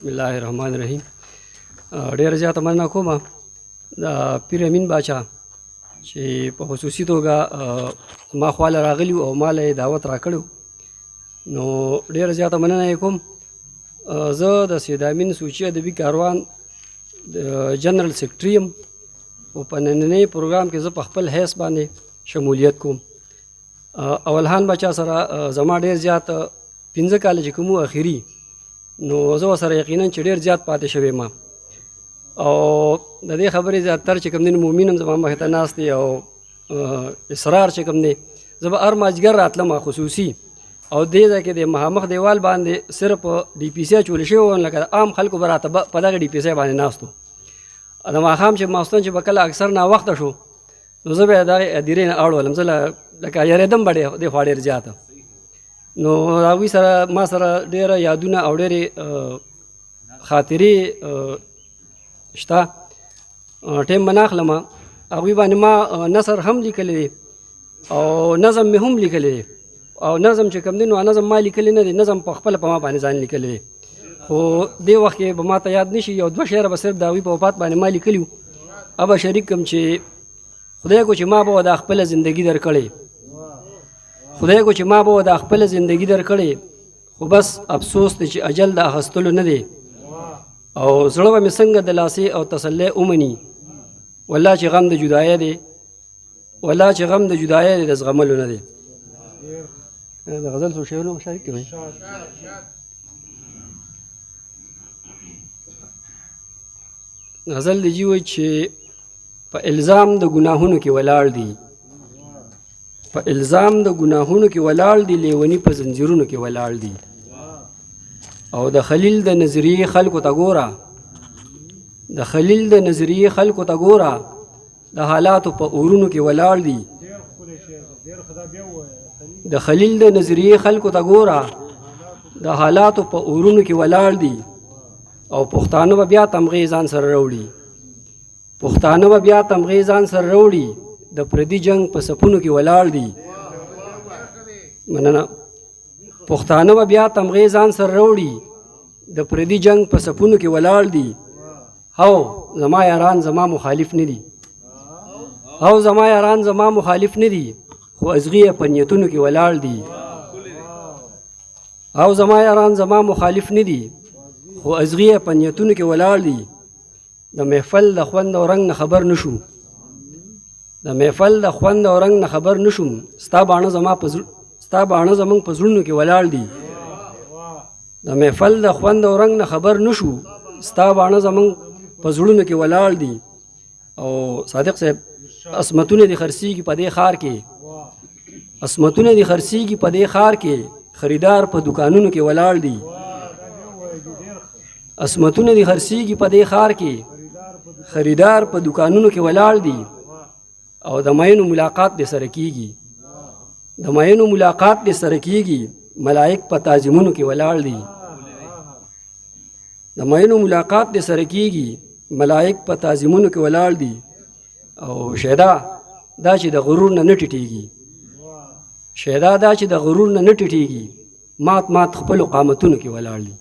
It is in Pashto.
بسم الله الرحمن الرحیم. ډېره زیاته مننه کوم د پیر امین باچا چې په خصوصي توګه ما خواله راغلی او ما له دعوت راکړو. نو ډېره زیاته مننه یې کوم. زه د سید امین سوچي ادبي کاروان د جنرال سیکرټري یم او په نننۍ پروګرام کې زه په خپل حیث باندې شمولیت کوم. اولهان باچا سره زما ډېر زیات 15 کاله چې کوم اخري نو زه سره یقینا چې ډېر زیات پاتې شوی ما او د دې خبرې زیاتر چې کوم دین مؤمنم زما مخې ته ناست دی او اصرار چې کوم دی زه به هر مازدیګر راتلم خصوصي او دې ځای کې د مخامخ دیوال باندې صرف ډي پي سي اچولی شوی و لکه عام خلکو به راته په دغه ډي پي سي باندې ناست وو. د ماښام چې ماستون چې به کله اکثر ناوخته شو نو زه به دغه هدیرې نه اړولم. زه لکه یارېدم به دې خوا ډېر زیاته. نو هغوی سره ما سره ډېره یادونه او ډېرې خاطرې شته. ټیم به نه اخلم. هغوی باندې ما نثر هم لیکلی دی او نظم مې هم لیکلی دی او نظم چې کوم دی نو نظم ما لیکلی نه دی، نظم په خپله په ما باندې ځان لیکلی دی. خو دې وخت کې به ما ته یاد نه شي. یو 2 شعره به صرف د هغوی په وفات باندې ما لیکلي وو. ابه شریک کوم چې خدای کو چې ما به د خپله زندګي درکړې، خدای کو چې ما به د خپل زندگی در کړې، خو بس افسوس دی چې اجل د اخستلو نه دی او زړه به مې څنګه د لاسې او تسلی اومني. والله چې غم د جدایه دی، والله چې غم د جدایه دی د زغملو نه دی. د غزل څو شعرونه مشارک کوي. غزل دی جی وایي چې په الزام د ګناهونو کې ولاړ دی، په الزام د ګناهونو کې ولاړ دي، لیونی په زنځیرونو کې ولاړ دي. او د خلیل د نظریې خلکو ته ګوره، د خلیل د نظریې خلکو ته ګوره، د حالاتو په اورونو کې ولاړ دي. د خلیل د نظریې خلکو ته ګوره، د حالاتو په اورونو کې ولاړ دي. او پښتانه به بیا تمغې ځان سره راوړي، پښتانه به بیا تمغې ځان سره راوړي، د پردي جنگ په صفونو کې ولاړ دي. مننه. پښتانه به بیا تمغې ځان سره راوړي، د پردي جنگ په صفونو کې ولاړ دي. هو زما یاران زما مخالف نه دي، هو زما یاران زما مخالف نه دي، خو ازغي په نیتونو کې ولاړ دي. هو زما یاران زما مخالف نه دي، خو ازغي په نیتونو کې ولاړ دي. د محفل د خوند او رنگ نه خبر نشو، د محفل د خوند او رنگ نه خبر نشوم، ستا باڼه زما په ستا باڼه زمونږ په زړونو کې ولاړ دي. د محفل د خوند او رنگ نه خبر نشو، ستا باڼه زمونږ په زړونو کې ولاړ دي. او صادق صاحب عصمتونه دي خرڅېږي په دې ښار کې، عصمتونه دي خرڅېږي په دې ښار کې، خریدار په دکانونو کې ولاړ دي. عصمتونه دي خرڅېږي په دې ښار کې، خریدار په دکانونو کې ولاړ دي. او د مینو ملاقات دې سره کیږي، د مینو ملاقات دې سره کیږي، ملائک په تعظیمونو کې ولاړ دي. د مینو ملاقات دې سره کیږي، ملائک په تعظیمونو کې ولاړ دي. او شهدا دا چې د غرور نه ټیټیږي، شهدا دا چې د غرور نه ټیټیږي، مات مات خپل قامتونو کې ولاړ دي.